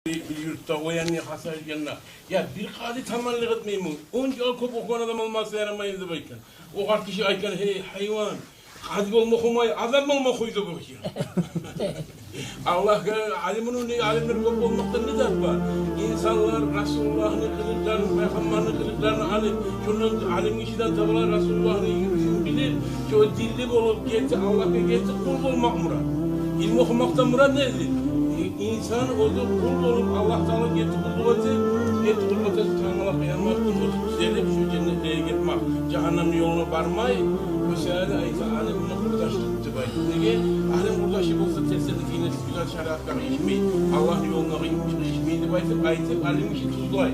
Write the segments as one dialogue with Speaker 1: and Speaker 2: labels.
Speaker 1: Bir yurtta o yanına hasar yanına. Ya bir kadi tamanlık etmeyin mi? Onca kop okuyan adam olmazsa yaramayız da bakın. O kart kişi ayken hey hayvan. Kadi olmak olmay, adam olmak uydu bu ki. Allah alimin alimler kop olmakta ne dert var? İnsanlar Resulullah'ın kılıklarını, Peygamber'in kılıklarını alıp, şunun alim kişiden tabiler Resulullah'ın yürüyüşünü bilir. Ki o dilli olup geçti, Allah'a geçti, kul olmak murad. İlmi okumaktan murad nedir? İnsan oldu, kul olup Allah Teala getti kulluğu Tanrı'la kıyamet kulluğu düzelip şu cennetlere gitmek, cehennem yoluna varmay, müsaade ayta alemine kurdaşlık tıbaydı. Nege? Alem kurdaşı olsa tesirlik yine güzel şeriatları içmeyi, Allah'ın yoluna içmeyi tıbaydı, ayta alem işi tuzlay.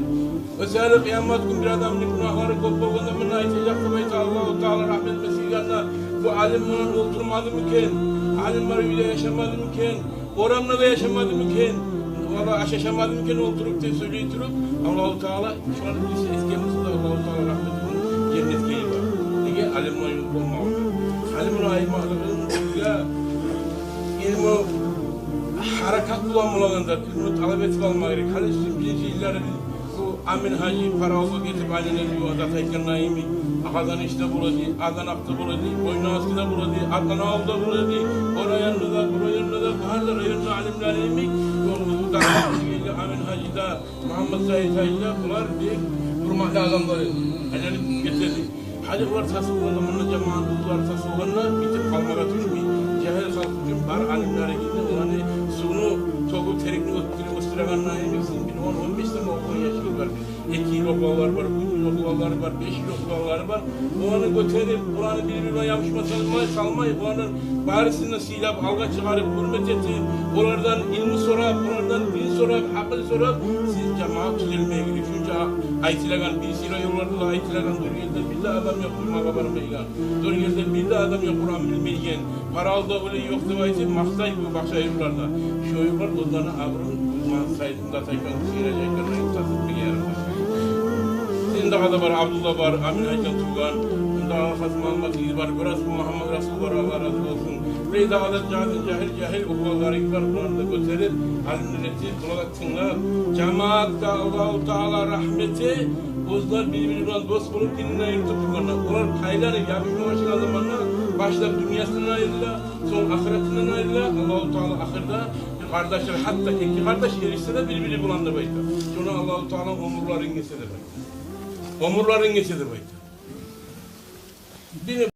Speaker 1: Müsaade kıyamet gün bir adamın günahları kopbalığında mı aytacak tıbaydı Allah-u Teala rahmet mesihlerine bu alem bunu oturmadı mıken, alim var öyle yaşamadı mıken, oramla da yaşamadı mıken, valla aşaşamadı mıken oturup da söyleyiturup Allah-u Teala şu an birisi eskiyemizde Allah-u Teala rahmetinin cennet geyi var. Niye? Alimle yok olmalı. Alimle ayırmaklığın ya ilmi harekat bulanmalarında ilmi talep etip almak gerek. Hani birinci illeri bu Amin Hacı para olsa getirip aileler diyor adat ayken naimi Akadan işte buladı, Adanak'ta buladı, Boynaskı'da buladı, Adanav'da buladı, oraya yanında, buraya yanında, baharda yanında alimler emek, yolumuzu dağıtmışıyla Amin Hacı'da, Muhammed Said Hacı'da bunlar bir durmaklı adamları. Ellerini getirdi. Hadi bunlar tasavvurunda, bunun cemaatlılar tasavvurunda bitip kalmaya düşmeyin. Cehel halk için var alimlere gitti, yani sunu, togu, terikli, ıstiraganına emeksin, 10-15 sene okuyan yaşıyor var. 2 yıl okuvalar var, 3 yıl okuvalar var, 5 yıl okuvalar var. O anı götürüp, Kur'an'ı birbirine yapışma salmayı, o anın barisini silap, alga çıkarıp, hürmet edin. Onlardan ilmi sorap, onlardan din sorap, akıl sorap. Siz cemaat düzelmeye gidiyor. Çünkü aytilegan, birisiyle yollarda da aytilegan, dur yerde bir de adam yok, durmağa varmayın. Dur yerde bir de adam yok, Kur'an bilmeyen. Paralı da öyle yok da ayti, maktay bu başka yollarda. Şu yollar onlarına avrın, uzman sayısında sayıkan seyreceklerine imtasız bir yer var. Daha da var, Abdullah var, Amin Hacı'dan Tuğan, daha Hazım Almatı'yı var, burası Muhammed Resul var, Allah razı olsun. Burayı da adet cahil okuvaları var, bunları da gösterip, alimlereti kulak cemaatta Allah-u Teala rahmeti, bozlar birbirinden dost bulup dininden yürütüp tuğanlar. Onlar payları yapışma başına zamanla, başta dünyasından ayrılır, son ahiretinden ayrılır, Allah-u Teala ahirde, kardeşler hatta iki kardeş erişse de birbirini bulandı bayta. Sonra Allah-u Teala umurların geçse de bayta. Omurların geçidi bayta.